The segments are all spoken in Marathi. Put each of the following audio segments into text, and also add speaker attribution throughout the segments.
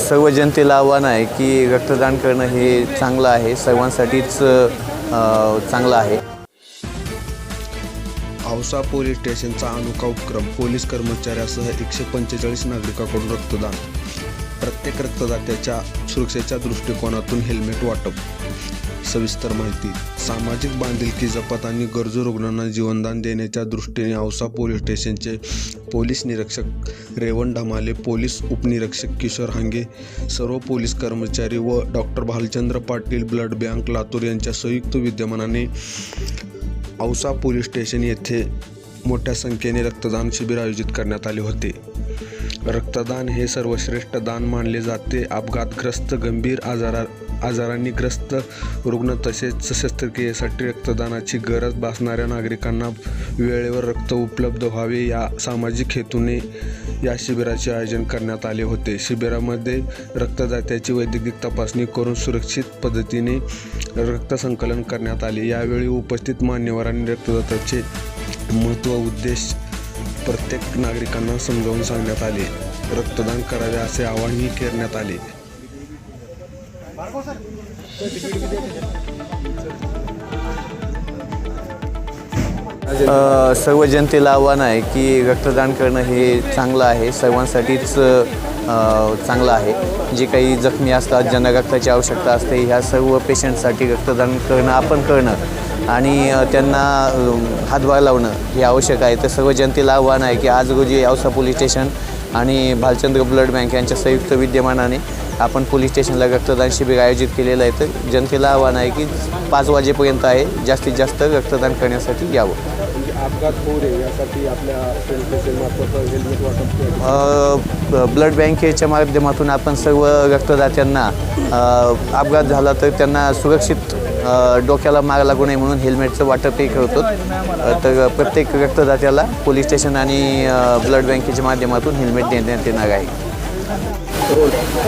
Speaker 1: सर्व जनतेला आव्हान आहे की रक्तदान करणं हे चांगलं आहे, सर्वांसाठीच चांगलं आहे.
Speaker 2: औसा पोलीस स्टेशनचा अनोखा उपक्रम. पोलीस कर्मचाऱ्यासह 145 नागरिकांकडून रक्तदान. प्रत्येक रक्तदात्याच्या सुरक्षेच्या दृष्टिकोनातून हेल्मेट वाटप. सविस्तर माहिती. सामाजिक बांधिलकी जपत आणि गरजू रुग्णांना जीवनदान देण्याच्या दृष्टीने औसा पोलीस स्टेशनचे पोलीस निरीक्षक रेवण ढमाले, पोलीस उपनिरीक्षक किशोर हांगे, सर्व पोलीस कर्मचारी व doctor Bhalchandra Patil blood bank Latur यांच्या संयुक्त विद्यमानाने औसा पोलीस स्टेशन येथे मोठ्या संख्येने रक्तदान शिबिर आयोजित करण्यात आले होते. रक्तदान हे सर्वश्रेष्ठ दान मानले जाते. अपघातग्रस्त, गंभीर आजारांनी ग्रस्त रुग्ण तसेच शस्त्रक्रियेसाठी रक्तदानाची गरज भासणाऱ्या नागरिकांना वेळेवर रक्त उपलब्ध व्हावे या सामाजिक हेतूने या शिबिराचे आयोजन करण्यात आले होते. शिबिरामध्ये रक्तदात्याची वैद्यकीय तपासणी करून सुरक्षित पद्धतीने रक्तसंकलन करण्यात आले. यावेळी उपस्थित मान्यवरांनी रक्तदानाचे महत्त्व, उद्देश प्रत्येक नागरिकांना समजावून सांगण्यात आले. रक्तदान करावे असे आवाहनही करण्यात आले.
Speaker 1: सर्व जनतेला आव्हान आहे की रक्तदान करणं हे चांगलं आहे, सर्वांसाठीच चांगलं आहे. जे काही जखमी असतात, ज्यांना रक्ताची आवश्यकता असते, ह्या सर्व पेशंटसाठी रक्तदान करणं आणि त्यांना हातभार लावणं हे आवश्यक आहे. तर सर्व जनतेला आव्हान आहे की आज रोजी औसा पोलीस स्टेशन आणि भालचंद्र ब्लड बँक यांच्या संयुक्त विद्यमानाने आपण पोलीस स्टेशनला रक्तदान शिबिर आयोजित केलेलं आहे. तर जनतेला आव्हान आहे की 5 वाजेपर्यंत आहे, जास्तीत जास्त रक्तदान करण्यासाठी यावं.
Speaker 2: अपघात होऊ नये यासाठी आपल्या हेल्मेट वाटप.
Speaker 1: ब्लड बँकेच्या माध्यमातून आपण सर्व रक्तदात्यांना अपघात झाला तर त्यांना सुरक्षित डोक्याला मार लागू नये म्हणून हेल्मेटचं वाटपही करतो. तर प्रत्येक रक्तदात्याला पोलीस स्टेशन आणि ब्लड बँकेच्या माध्यमातून हेल्मेट देण्यात येणार आहे.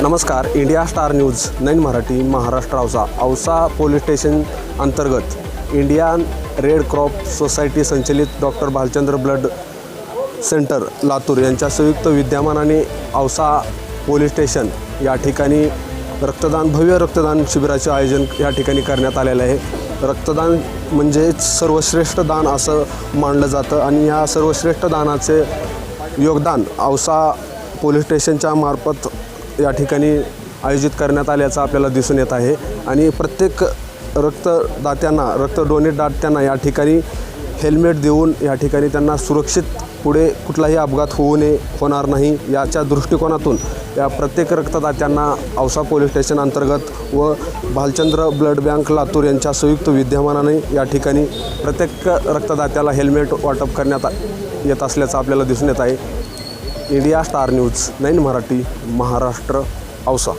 Speaker 2: नमस्कार. India star news 9 Marathi Maharashtra Ausa police station अंतर्गत इंडियन रेड क्रॉप सोसायटी संचलित doctor Bhalchandra blood centre Latur यांच्या संयुक्त विद्यमानाने औसा पोलीस स्टेशन या ठिकाणी भव्य रक्तदान शिबिराचे आयोजन या ठिकाणी करण्यात आलेलं आहे. रक्तदान म्हणजे सर्वश्रेष्ठ दान असं मानलं जातं आणि या सर्वश्रेष्ठ दानाचे योगदान औसा पोलीस स्टेशनच्या मार्फत या ठिकाणी आयोजित करण्यात आल्याचं आपल्याला दिसून येत आहे. आणि प्रत्येक रक्त डोनेट दात्यांना या ठिकाणी हेल्मेट देऊन या ठिकाणी त्यांना सुरक्षित पुढे कुठलाही अपघात होणार नाही याच्या दृष्टिकोनातून या प्रत्येक रक्तदात्यांना औसा पोलीस स्टेशन अंतर्गत व भालचंद्र ब्लड बँक लातूर यांच्या संयुक्त विद्यमानाने या ठिकाणी प्रत्येक रक्तदात्याला हेल्मेट वाटप करण्यात येत असल्याचं आपल्याला दिसून येत आहे. India star news 9 Marathi Maharashtra Ausa.